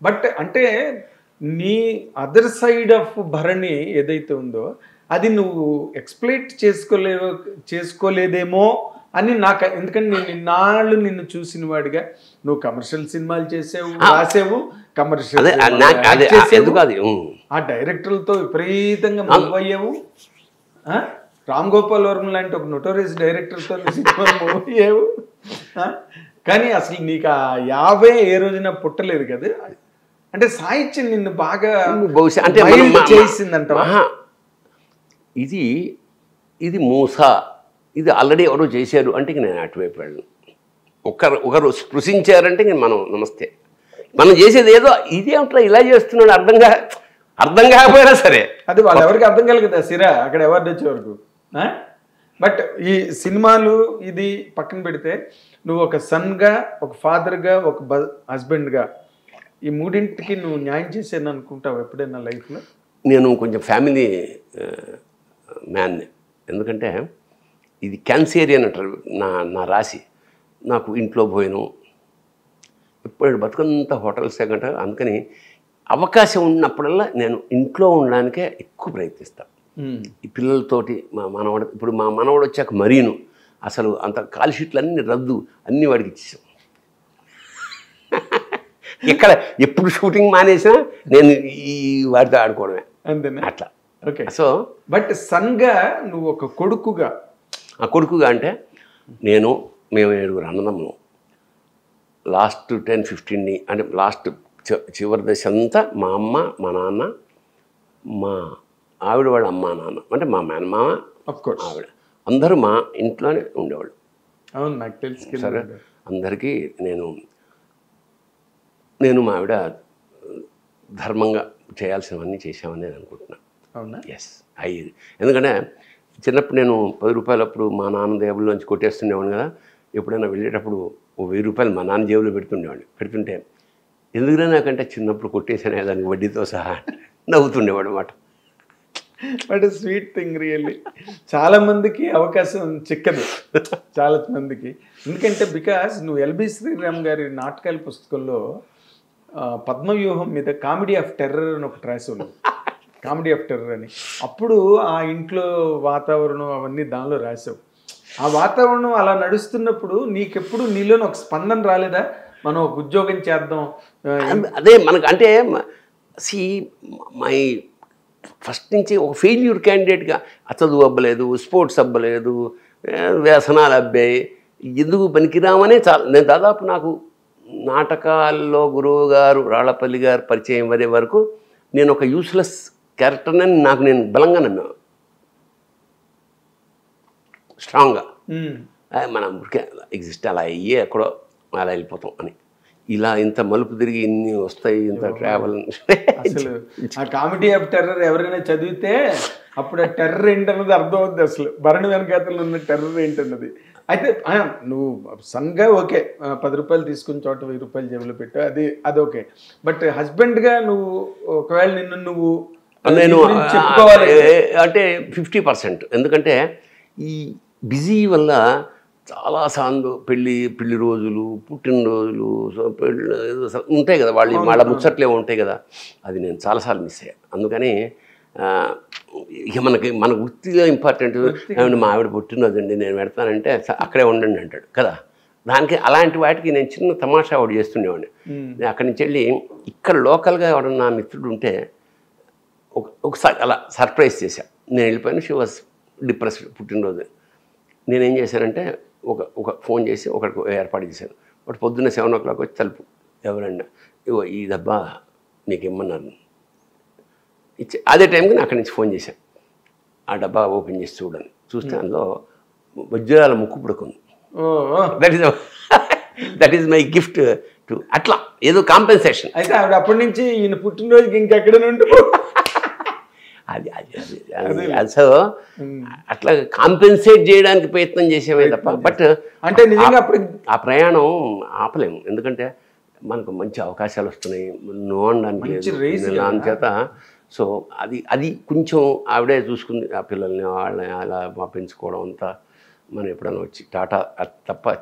But అంటే నీ other side of Bharani ఏదైతే ఉందో అది నువ్వు ఎక్స్ప్లెయిట్ చేసుకోలేదేమో అని నాకు, ఎందుకంటే నేను ఇన్నాళ్ళు నిన్ను చూసిన వాడిగా నువ్వు కమర్షియల్ సినిమాలు చేసావు, రాసావు, కమర్షియల్ ఆ డైరెక్టర్లతో విపరీతంగా మూవ్ అయ్యావు. రామ్ గోపాల్ వర్మ లాంటి ఒక నోటోరియస్ డైరెక్టర్తో సినిమాలు మూవ్ అయ్యావు. కానీ అసలు నీకు ఆ 50 ఏ రోజున పుట్టలేదు కదా. అంటే సాహిత్యం నిన్ను బాగా బహుశా అంటే చేసిందంట. ఇది మూస, ఇది ఆల్రెడీ ఎవరో చేశారు అంటే నేను అటువైపు వెళ్ళను. ఒకరు స్పృశించారంటే మనం నమస్తే. మనం చేసేది ఏదో ఇదేమిట్లా ఇలా చేస్తున్నాడు అర్థం కాకపోయినా సరే అది వాళ్ళు ఎవరికి అర్థం కలగదా సిరా అక్కడ ఎవరు వచ్చే వరకు. బట్ ఈ సినిమాలు ఇది పక్కన పెడితే నువ్వు ఒక సన్గా, ఒక ఫాదర్గా, ఒక హస్బెండ్గా ఈ మూడింటికి నువ్వు న్యాయం చేసేది అనుకుంటావు ఎప్పుడైనా లైఫ్లో? నేను కొంచెం ఫ్యామిలీ మ్యాన్ని. ఎందుకంటే ఇది క్యాన్సేరియన్ అంటారు నా రాశి. నాకు ఇంట్లో భోజనం ఎప్పుడు బతుకంతా హోటల్సే కంట. అందుకని అవకాశం ఉన్నప్పుడల్లా నేను ఇంట్లో ఉండడానికే ఎక్కువ ప్రయత్నిస్తాను. ఈ పిల్లలతోటి ఇప్పుడు మా మనవడు వచ్చాక మరీను అసలు అంత కాల్ షీట్లు అన్నీ రద్దు, అన్నీ వాడికి ఇచ్చేసాం. ఇక్కడ ఎప్పుడు షూటింగ్ మానేసినా నేను ఈ వాడితో ఆడుకోవడమే అంతేనా? అట్లా. ఓకే. సో బట్ సన్గా నువ్వు ఒక కొడుకుగా, ఆ కొడుకుగా అంటే మేము 7 అన్నదమ్ములు. లాస్ట్ 10-15 అంటే లాస్ట్ చివరి దశ అంతా మా అమ్మ, మా నాన్న, మా ఆవిడ వాళ్ళ అమ్మ నాన్న, అంటే మా మేనమామ, ఆవిడ అందరూ మా ఇంట్లోనే ఉండేవాళ్ళు. అవును, నాకు తెలుసు. సరే, అందరికీ నేను మా ఆవిడ ధర్మంగా చేయాల్సినవన్నీ చేసామని నేను అనుకుంటున్నాను. అవునా? ఎస్, అయ్యేది. ఎందుకంటే చిన్నప్పుడు నేను 10 రూపాయలు అప్పుడు మా నాన్న జేబుల్లోంచి కొట్టేస్తుండేవాడిని కదా. ఎప్పుడైనా వెళ్ళేటప్పుడు ఓ 1000 రూపాయలు మా నాన్న జేబులో పెడుతుంటే ఎందుకురా నాకంటే చిన్నప్పుడు కొట్టేసానే దానికి వడ్డీతో సహా నవ్వుతుండేవాడు అన్నమాట. But sweet thing really. చాలా మందికి అవకాశం చిక్కదు, చాలా మందికి. ఎందుకంటే బికాస్ నువ్వు ఎల్బి శ్రీరామ్ గారి నాటకాల పుస్తకంలో పద్మవ్యూహం మీద కామెడీ ఆఫ్ టెర్రర్ అని ఒకటి రాసి ఉంది. కామెడీ ఆఫ్ టెర్రర్ అని. అప్పుడు ఆ ఇంట్లో వాతావరణం అవన్నీ దానిలో రాసావు. ఆ వాతావరణం అలా నడుస్తున్నప్పుడు నీకెప్పుడు నీలోని ఒక స్పందన రాలేదా? మనం ఒక ఉద్యోగం చేద్దాం. అదే మనకు అంటే మై ఫస్ట్ నుంచి ఒక ఫెయిల్యూర్ క్యాండిడేట్గా చదువు అవ్వలేదు, స్పోర్ట్స్ అవ్వలేదు, వ్యసనాలు అబ్బాయి, ఎందుకు పనికిరామనే నేను దాదాపు నాకు నాటకాల్లో గురువు గారు రాళ్లపల్లి గారు పరిచయం అయ్యే వరకు నేను ఒక యూస్లెస్ క్యారెక్టర్ని నేను బలంగా నమ్మాను, స్ట్రాంగ్గా. మనం ఎగ్జిస్ట్ అలా అయ్యే ఎక్కడో అలా వెళ్ళిపోతాం అని. ఇలా ఇంత మలుపు తిరిగి ఇన్ని వస్తాయి, ఇంత ట్రావెల్. అసలు ఆ కామెడీ ఆఫ్ టెర్రర్ ఎవరైనా చదివితే అప్పుడు ఆ టెర్రర్ ఏంటన్నది అర్థం అవుద్ది. అసలు భరణి వెనకాతలు ఉన్న టెర్రర్ ఏంటన్నది. అయితే నువ్వు సన్గా ఓకే, 10 రూపాయలు తీసుకుని చోట 1000 రూపాయలు జేబులో పెట్టావు, అది ఓకే. బట్ హస్బెండ్గా నువ్వు ఒకవేళ నువ్వు నేను చెప్పుకోవాలి అంటే 50%. ఎందుకంటే ఈ బిజీ వల్ల చాలా సార్లు పెళ్లి రోజులు, పుట్టినరోజులు, ఉంటాయి కదా, వాళ్ళ ముచ్చట్లే ఉంటాయి కదా, అది నేను చాలాసార్లు మిస్ అయ్యాను. అందుకని ఇక మన వృత్తిగా ఇంపార్టెంట్. మా ఆవిడ పుట్టినరోజు అండి నేను పెడతానంటే అక్కడే ఉండండి అంటాడు కదా. దానికి అలాంటి వాటికి నేను చిన్న తమాషా ఒకటి చేస్తుండేవాడిని. నేను అక్కడి నుంచి వెళ్ళి ఇక్కడ లోకల్గా ఎవడన్నా మిత్రుడు ఉంటే ఒకసారి అలా సర్ప్రైజ్ చేశాను. నేను వెళ్ళిపోయాను. షీ వాజ్ డిప్రెస్డ్, పుట్టినరోజు. నేనేం చేశానంటే ఒక ఫోన్ చేసి ఒకరికి ఏర్పాటు చేశాను. ఒకటి పొద్దున్న 7 o'clock వచ్చి తలుపు, ఎవరండి, ఇగో ఈ డబ్బా మీకు ఇమ్మన్నారు ఇచ్చి, అదే టైంకి నేను అక్కడి నుంచి ఫోన్ చేశాను. ఆ డబ్బా ఓపెన్ చేసి చూడండి. చూస్తే అందులో వజ్రాల ముక్కు పుడకుంది. That is my gift to, అట్లా ఏదో కాంపెన్సేషన్. అయితే ఆవిడ అప్పటి నుంచి ఈయన పుట్టినరోజుకి ఇంకెక్కడ నుండి అది సో అట్లా కాంపెన్సేట్ చేయడానికి ప్రయత్నం చేసేవే తప్ప. బట్ అంటే నిజంగా అప్పుడు ఆ ప్రయాణం ఆపలేము. ఎందుకంటే మనకు మంచి అవకాశాలు వస్తున్నాయి, నో అనడానికి లేదు చేత. సో అది కొంచెం ఆవిడే చూసుకుంది. ఆ పిల్లల్ని వాళ్ళని అలా పెంచుకోవడం అంతా మనం ఎప్పుడైనా వచ్చి టాటా తప్ప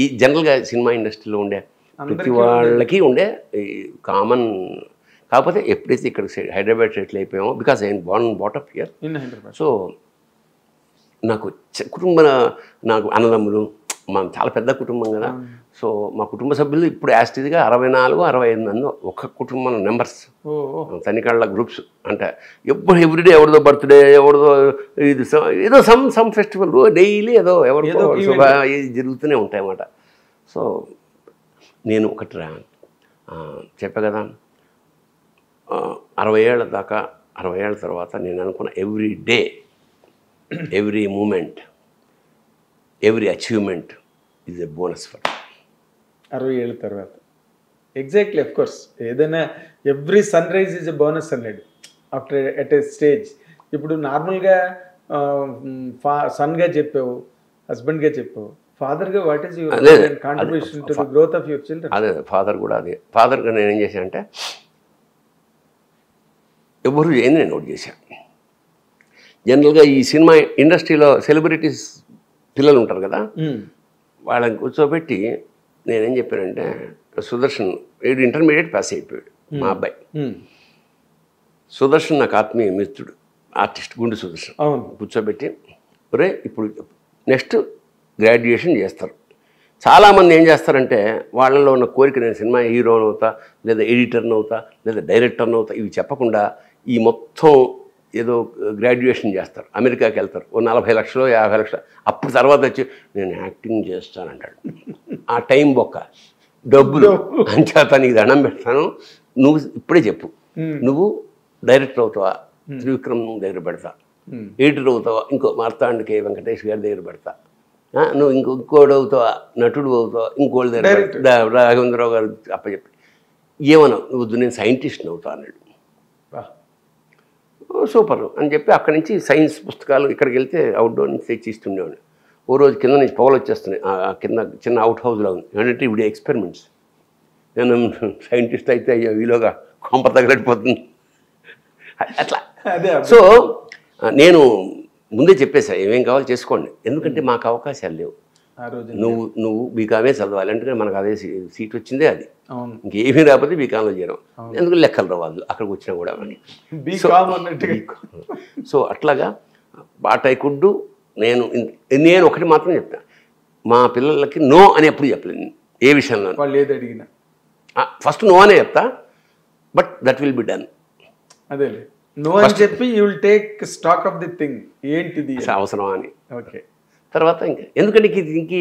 ఈ జనరల్గా సినిమా ఇండస్ట్రీలో ఉండే ప్రతి వాళ్ళకి ఉండే కామన్. కాకపోతే ఎప్పుడైతే ఇక్కడ హైదరాబాద్ సెటిల్ అయిపోయామో, because I brought up here. So నాకు నాకు అన్నదమ్ములు, మా చాలా పెద్ద కుటుంబం కదా. సో మా కుటుంబ సభ్యులు ఇప్పుడు యాస్టిజ్గా 64-65 మంది ఒక కుటుంబం మెంబర్స్, తనికాళ్ళ గ్రూప్స్. అంటే ఎవ్రీడే ఎవరిదో బర్త్డే, ఎవరిదో ఇది ఏదో సమ్ ఫెస్టివల్ డైలీ ఏదో ఎవరిదో జరుగుతూనే ఉంటాయి అన్నమాట. సో నేను ఒకటి చెప్పా కదా, 60 ఏళ్ళ దాకా, 60 ఏళ్ళ తర్వాత నేను అనుకున్న every day, every moment, every achievement is a bonus for 60 ఏళ్ళ తర్వాత. Exactly, of course. ఏదైనా every sunrise is a bonus అన్నాడు ఆఫ్టర్ ఎట్ ఏ స్టేజ్. ఇప్పుడు నార్మల్గా సన్గా చెప్పావు, హస్బెండ్గా చెప్పావు, ఫాదర్గా what is your contribution to the growth of your children? అదే ఫాదర్ కూడా అదే. ఫాదర్గా నేను ఏం చేశానంటే, ఎవరు ఏంది నేను నోట్ చేశాను. జనరల్గా ఈ సినిమా ఇండస్ట్రీలో సెలబ్రిటీస్ పిల్లలు ఉంటారు కదా, వాళ్ళని కూర్చోబెట్టి నేనేం చెప్పానంటే, సుదర్శన్ వీడు ఇంటర్మీడియట్ పాస్ అయిపోయాడు మా అబ్బాయి. సుదర్శన్ నాకు ఆత్మీయ మిత్రుడు, ఆర్టిస్ట్ గుండు సుదర్శన్. కూర్చోబెట్టి, ఒరే ఇప్పుడు నెక్స్ట్ గ్రాడ్యుయేషన్ చేస్తారు. చాలామంది ఏం చేస్తారంటే, వాళ్ళలో ఉన్న కోరిక నేను సినిమా హీరోని అవుతా, లేదా ఎడిటర్ని అవుతా, లేదా డైరెక్టర్ని అవుతా, ఇవి చెప్పకుండా ఈ మొత్తం ఏదో గ్రాడ్యుయేషన్ చేస్తారు, అమెరికాకి వెళ్తారు, ఓ 40 లక్షలు 50 లక్షలు, అప్పుడు తర్వాత వచ్చి నేను యాక్టింగ్ చేస్తానంటాడు. ఆ టైం బొక్క డబ్బులు అంచేత నీకు దండం పెడతాను, నువ్వు ఇప్పుడే చెప్పు, నువ్వు డైరెక్టర్ అవుతావా, త్రివిక్రమ్ దగ్గర పెడతా, ఎడిటర్ అవుతావా, ఇంకో మార్తాండ్ కే వెంకటేష్ గారి దగ్గర పెడతా, నువ్వు ఇంకోటి అవుతావా, నటుడు అవుతావా, ఇంకోటి దగ్గర రాఘవేంద్రరావు గారు అప్పచెప్పి, ఏమన్నావు నువ్వు, నేను సైంటిస్ట్ని అవుతా అన్నాడు. సూపర్ అని చెప్పి అక్కడి నుంచి సైన్స్ పుస్తకాలు ఇక్కడికి వెళ్తే అవుట్డోర్ నుంచి తెచ్చి ఇస్తుండేవాడిని. ఓ రోజు కింద నుంచి పొగలు వచ్చేస్తున్నాయి, కింద చిన్న అవుట్ హౌస్లో ఉంది. ఏంటంటే ఇప్పుడు ఎక్స్పెరిమెంట్స్, నేను సైంటిస్ట్ అయితే అయ్యో వీలోగా కొంప తగలడిపోతుంది అట్లా. సో నేను ముందే చెప్పేసా, ఏమేం కావాలో చేసుకోండి, ఎందుకంటే మాకు అవకాశాలు లేవు. నువ్వు బీకామే చదవాలి, ఎందుకంటే మనకు అదే సీట్ వచ్చిందే, అది ఇంకేమీ రాకపోతే బీకాంలో చేరాం, ఎందుకు లెక్కలు రావాలి అక్కడికి వచ్చినా కూడా. సో అట్లాగా బాటైకుడ్డు. నేను ఒకటి మాత్రం చెప్తాను, మా పిల్లలకి నో అని ఎప్పుడు చెప్పలేదు ఏ విషయంలో. వాళ్ళు ఏది అడిగినా ఫస్ట్ నో అనే చెప్తా, but that will be done. అదే నో అని చెప్పి you will take stock of the thing, ఏంటిది అవసరమా అని. ఓకే, తర్వాత ఇంకా ఎందుకంటే ఇంక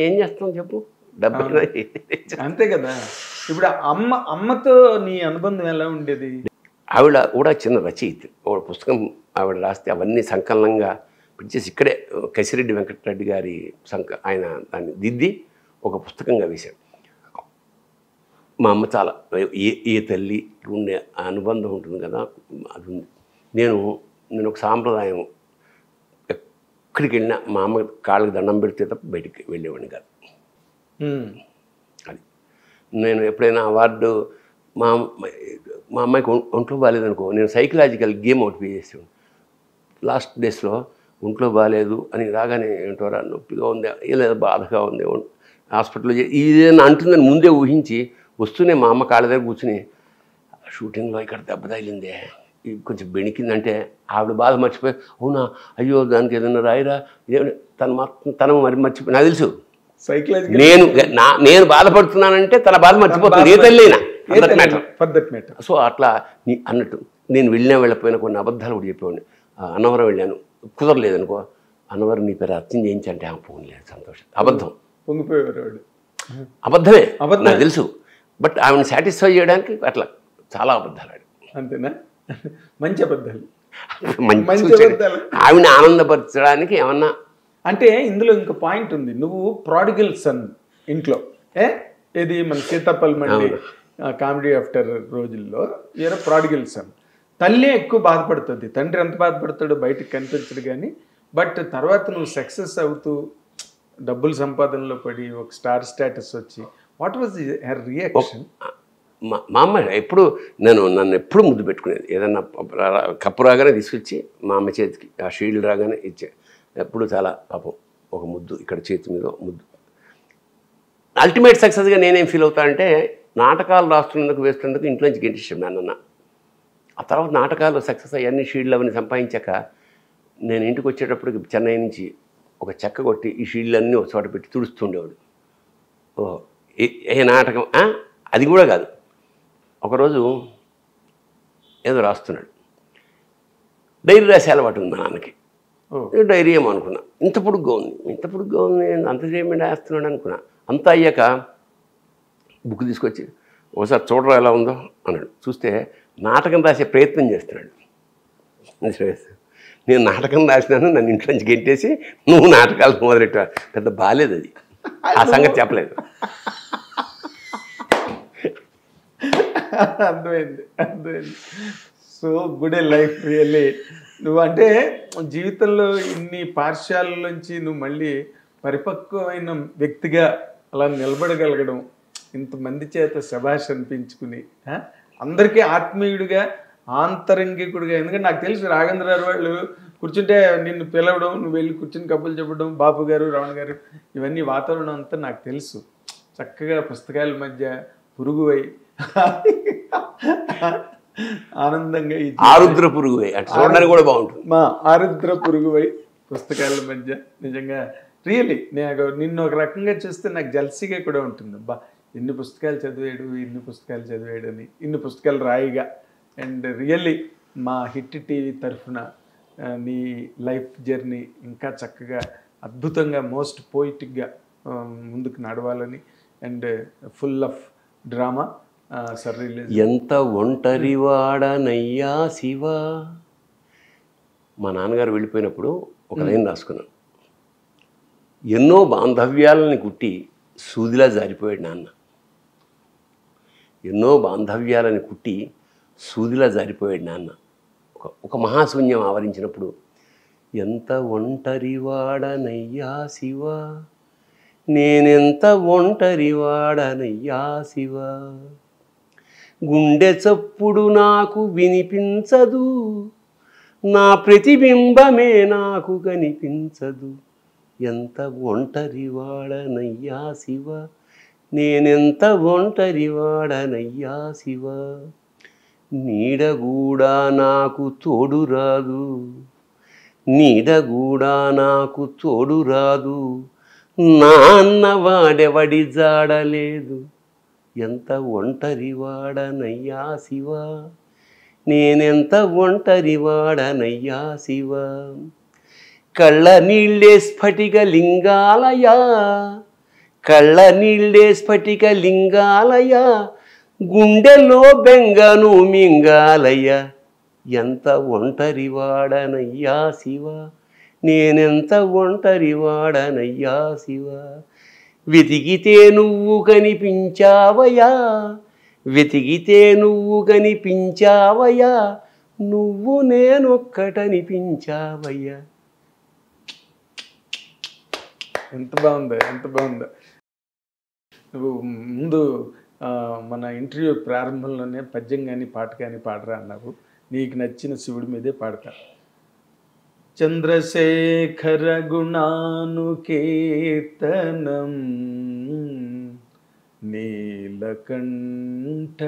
ఏం చేస్తాం చెప్పు, డబ్బు అంతే కదా. ఇప్పుడు అమ్మతో నీ అనుబంధం ఎలా ఉండేది? ఆవిడ కూడా చిన్న రచయిత, ఒక పుస్తకం ఆవిడ రాస్తే అవన్నీ సంకలనంగా పిలిచేసి ఇక్కడే కసిరెడ్డి వెంకటరెడ్డి గారి ఆయన దాన్ని దిద్ది ఒక పుస్తకంగా వేశాడు. మా అమ్మ చాలా ఏ తల్లి ఉండే అనుబంధం ఉంటుంది కదా, అది ఉంది. నేను ఒక సాంప్రదాయం, ఎక్కడికి వెళ్ళినా మా అమ్మ కాళ్ళకి దండం పెడితే తప్ప బయటికి వెళ్ళేవాడిని కాదు. అది నేను ఎప్పుడైనా అవార్డు మా అమ్మాయికి ఒంట్లో బాగాలేదనుకో, నేను సైకలాజికల్ గేమ్ అవుట్ పే చేసాను. లాస్ట్ డేస్లో ఒంట్లో బాగాలేదు అని రాగానే, ఏంటోరా నొప్పిగా ఉంది, లేదా బాధగా ఉంది, హాస్పిటల్లో ఇదేనా అంటుందని ముందే ఊహించి వస్తూనే మా అమ్మ కాళ్ళ దగ్గర కూర్చుని, షూటింగ్లో ఇక్కడ దెబ్బ తగిలిందే, కొంచెం బెణికిందంటే ఆవిడ బాధ మర్చిపోయి, అవునా అయ్యో దానికి ఏదైనా రాయిరా, తను మరి మర్చిపోయి, నాకు తెలుసు నేను బాధపడుతున్నానంటే తన బాధ మర్చిపోతుంది, ఏ తల్లినా. సో అట్లా అన్నట్టు నేను వెళ్ళిపోయిన కొన్ని అబద్ధాలు కూడా చెప్పేవాడిని. అన్నవరం వెళ్ళాను, కుదరలేదనుకో, అన్నవరం నీ పేరు అర్థం చేయించంటే పోనీ లేదు, సంతోషం. అబద్ధం పొంగిపోయేవాడు, అబద్ధమే నాకు తెలుసు, బట్ ఆమెను సాటిస్ఫై చేయడానికి అట్లా చాలా అబద్ధాలు ఆడు. అంతేనా? మంచి అబద్ధాలు, ఆమెను ఆనందపరచడానికి ఏమన్నా. అంటే ఇందులో ఇంకో పాయింట్ ఉంది, నువ్వు ప్రాడిగల్ సన్ ఇంట్లో, ఏది మన సీతాపల్ మండి కామెడీ ఆఫ్టర్ రోజుల్లో ఏదో ప్రాడిగల్ సన్. తల్లి ఎక్కువ బాధపడుతుంది, తండ్రి ఎంత బాధపడతాడో బయటకు కనిపించడు కానీ, బట్ తర్వాత నువ్వు సక్సెస్ అవుతూ డబ్బులు సంపాదనలో పడి ఒక స్టార్ స్టేటస్ వచ్చి, వాట్ వాజ్ హర్ రియాక్షన్? మా అమ్మ ఎప్పుడు నన్ను ఎప్పుడు ముద్దు పెట్టుకునేది, ఏదన్నా కప్పు రాగానే తీసుకొచ్చి మా అమ్మ చేతికి ఆ షీల్డ్ రాగానే ఇచ్చే, ఎప్పుడు చాలా పాపం ఒక ముద్దు ఇక్కడ చేతి మీద ముద్దు. అల్టిమేట్ సక్సెస్గా నేనేం ఫీల్ అవుతా అంటే నాటకాలు రాస్తున్నందుకు వేస్తున్నందుకు ఇంట్లోంచి గెంటించాను నాన్న. ఆ తర్వాత నాటకాలు సక్సెస్ అయ్యాన్ని షీల్డ్లు అవన్నీ సంపాదించాక నేను ఇంటికి వచ్చేటప్పటికి చెన్నై నుంచి ఒక చెక్క కొట్టి ఈ షీల్డ్లన్నీ ఒక చోట పెట్టి తుడుస్తుండేవాడు. ఓ ఏ నాటకం అది కూడా కాదు. ఒకరోజు ఏదో రాస్తున్నాడు, డైరీ రాసే అలవాటు ఉంది మా నాన్నకి. డైరీ ఏమో అనుకున్నా, ఇంత పొడుగ్గా ఉంది అంతసేపు రాస్తున్నాడు అనుకున్నా. అంతా అయ్యాక బుక్ తీసుకొచ్చి ఒకసారి చూడరా ఎలా ఉందో అన్నాడు. చూస్తే నాటకం రాసే ప్రయత్నం చేస్తున్నాడు. నేను నాటకం రాసినాను, నన్ను ఇంట్లోంచి గెంటేసి నువ్వు నాటకాలు మొదలెట్టా. పెద్ద బాలేదు అది, ఆ సంగతి చెప్పలేదు. అర్థమైంది. సో గుడ్ ఏ లైఫ్ రియల్లీ. నువ్వంటే జీవితంలో ఇన్ని పార్శ్యాల నుంచి నువ్వు మళ్ళీ పరిపక్వమైన వ్యక్తిగా అలా నిలబడగలగడం, ఇంతమంది చేత శభాష్ అనిపించుకుని అందరికీ ఆత్మీయుడిగా ఆంతరంగికుడిగా. ఎందుకంటే నాకు తెలుసు రాఘవేంద్ర గారు వాళ్ళు కూర్చుంటే నిన్ను పిలవడం, నువ్వు వెళ్ళి కూర్చుని కబుర్లు చెప్పడం, బాపు గారు రమణ గారు ఇవన్నీ వాతావరణం అంతా నాకు తెలుసు. చక్కగా పుస్తకాల మధ్య పురుగువై ఆనందంగా ఆరుద్ర పురుగువై చూడడానికి కూడా బాగుంటుంది. మా ఆరుద్ర పురుగువై పుస్తకాల మధ్య నిజంగా రియల్లీ నేను నిన్ను ఒక రకంగా చూస్తే నాకు జల్సీగా కూడా ఉంటుంది. అబ్బా ఎన్ని పుస్తకాలు చదివాడు అని, ఇన్ని పుస్తకాలు రాయిగా. అండ్ రియల్లీ మా హిట్ టీవీ తరఫున నీ లైఫ్ జర్నీ ఇంకా చక్కగా అద్భుతంగా మోస్ట్ పోయిటిక్గా ముందుకు నడవాలని and full of drama sir release. ఎంత ఒంటరివాడనయ్యా శివ. మా నాన్నగారు వెళ్ళిపోయినప్పుడు ఒక లైన్ రాసుకున్నాను, ఎన్నో బాంధవ్యాలని కుట్టి సూదిలా జారిపోయాడు నాన్న. ఎన్నో బాంధవ్యాలని కుట్టి సూదిలా జారిపోయాడు నాన్న. ఒక మహాశూన్యం ఆవరించినప్పుడు ఎంత ఒంటరివాడనయ్యా శివ, నేనెంత ఒంటరివాడనయ్యా శివ. గుండె చప్పుడు నాకు వినిపించదు, నా ప్రతిబింబమే నాకు కనిపించదు. ఎంత ఒంటరివాడనయ్యా శివ, నేనెంత ఒంటరివాడనయ్యా శివ. నీడగూడా నాకు తోడు రాదు, నీడగూడా నాకు తోడు రాదు, నాన్న వాడెవడి జాడలేదు. ఎంత ఒంటరివాడనయ్యా శివ, నేనెంత ఒంటరివాడనయ్యా శివ. కళ్ళ నీళ్ళే స్ఫటిక లింగాలయా, కళ్ళ నీళ్ళే స్ఫటిక లింగాలయ, గుండెలో బెంగను మింగాలయ్య. ఎంత ఒంటరివాడనయ్యా శివ, నేనెంత ఒంటరివాడనయ్యా శివ. వెతికితే నువ్వు కనిపించావయ్యా, వెతికితే నువ్వు కనిపించావయ్యా, నువ్వు నేనొక్కటనిపించావయ్యా. ఎంత బాగుందో, ఎంత బాగుందో. నువ్వు ముందు మన ఇంటర్వ్యూ ప్రారంభంలోనే పద్యం కానీ పాట కానీ పాడరా అన్నావు. నీకు నచ్చిన శివుడి మీదే పాడతా. చంద్రశేఖర గుణానుకీర్తనం నీలకంఠ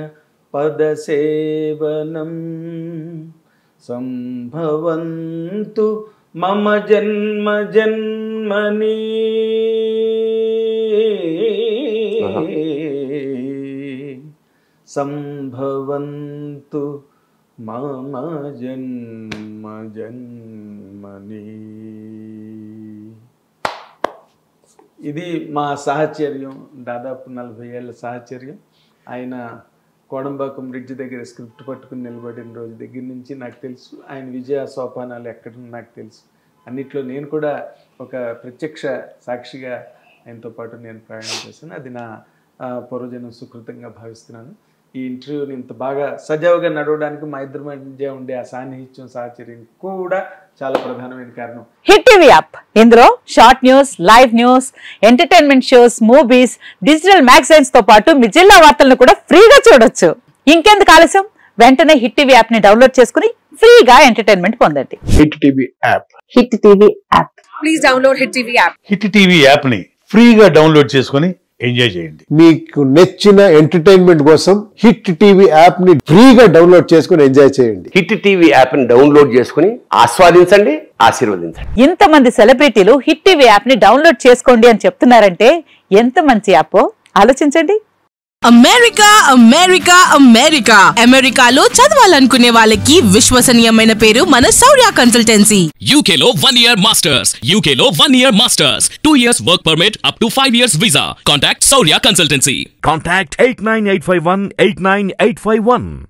పదసేవనం సంభవంతు మమ జన్మ జన్మని సంభవంతు మమ జన్మ జన్మని. ఇది మా సాహచర్యం, దాదాపు 40 ఏళ్ళ సాహచర్యం. ఆయన కోడంబాకం బ్రిడ్జ్ దగ్గర స్క్రిప్ట్ పట్టుకుని నిలబడిన రోజు దగ్గర నుంచి నాకు తెలుసు. ఆయన విజయ సోపానాలు ఎక్కడ నాకు తెలుసు. అన్నిట్లో నేను కూడా ఒక ప్రత్యక్ష సాక్షిగా ఆయనతో పాటు నేను ప్రయాణం చేశాను. అది నా పూర్వజన్మ సుకృతంగా భావిస్తున్నాను. ఈ ఇంటర్వ్యూని ఇంత బాగా సజావుగా నడవడానికి మా ఇద్దరి మధ్య ఉండే ఆ సాన్నిహిత్యం సాహచర్యం కూడా చాలా ప్రధానమైన కారణం. హిట్ టీవీ యాప్, ఇందులో short news, live news, entertainment shows, movies, digital magazines తో పాటు మీ జిల్లా వార్తలను కూడా ఫ్రీగా చూడొచ్చు. ఇంకెందుకు ఆలస్యం, వెంటనే హిట్ టీవీ యాప్ ని డౌన్లోడ్ చేసుకుని ఫ్రీగా ఎంటర్టైన్మెంట్ పొందండి. Hit TV app, hit TV app, please download hit TV app. Hit TV app ని ఫ్రీగా డౌన్లోడ్ చేసుకొని ఎంజాయ్ చేయండి. మీకు నచ్చిన ఎంటర్టైన్మెంట్ కోసం హిట్ టీవీ యాప్ ని ఫ్రీగా డౌన్లోడ్ చేసుకుని ఎంజాయ్ చేయండి. హిట్ టీవీ యాప్ని డౌన్లోడ్ చేసుకుని ఆస్వాదించండి, ఆశీర్వదించండి. ఇంతమంది సెలబ్రిటీలు హిట్ టీవీ యాప్ ని డౌన్లోడ్ చేసుకోండి అని చెప్తున్నారంటే ఎంత మంచి యాప్ ఆలోచించండి. అమెరికా అమెరికా అమెరికా అమెరికాలో చదవాలనుకునే వాళ్ళకి విశ్వసనీయమైన పేరు మన శౌర్య కన్సల్టెన్సీ. UK లో 1 year masters, UK లో 1 year masters, 2 years work permit up to 5 years visa. Contact Saurya Consultancy. Contact 89851 89851.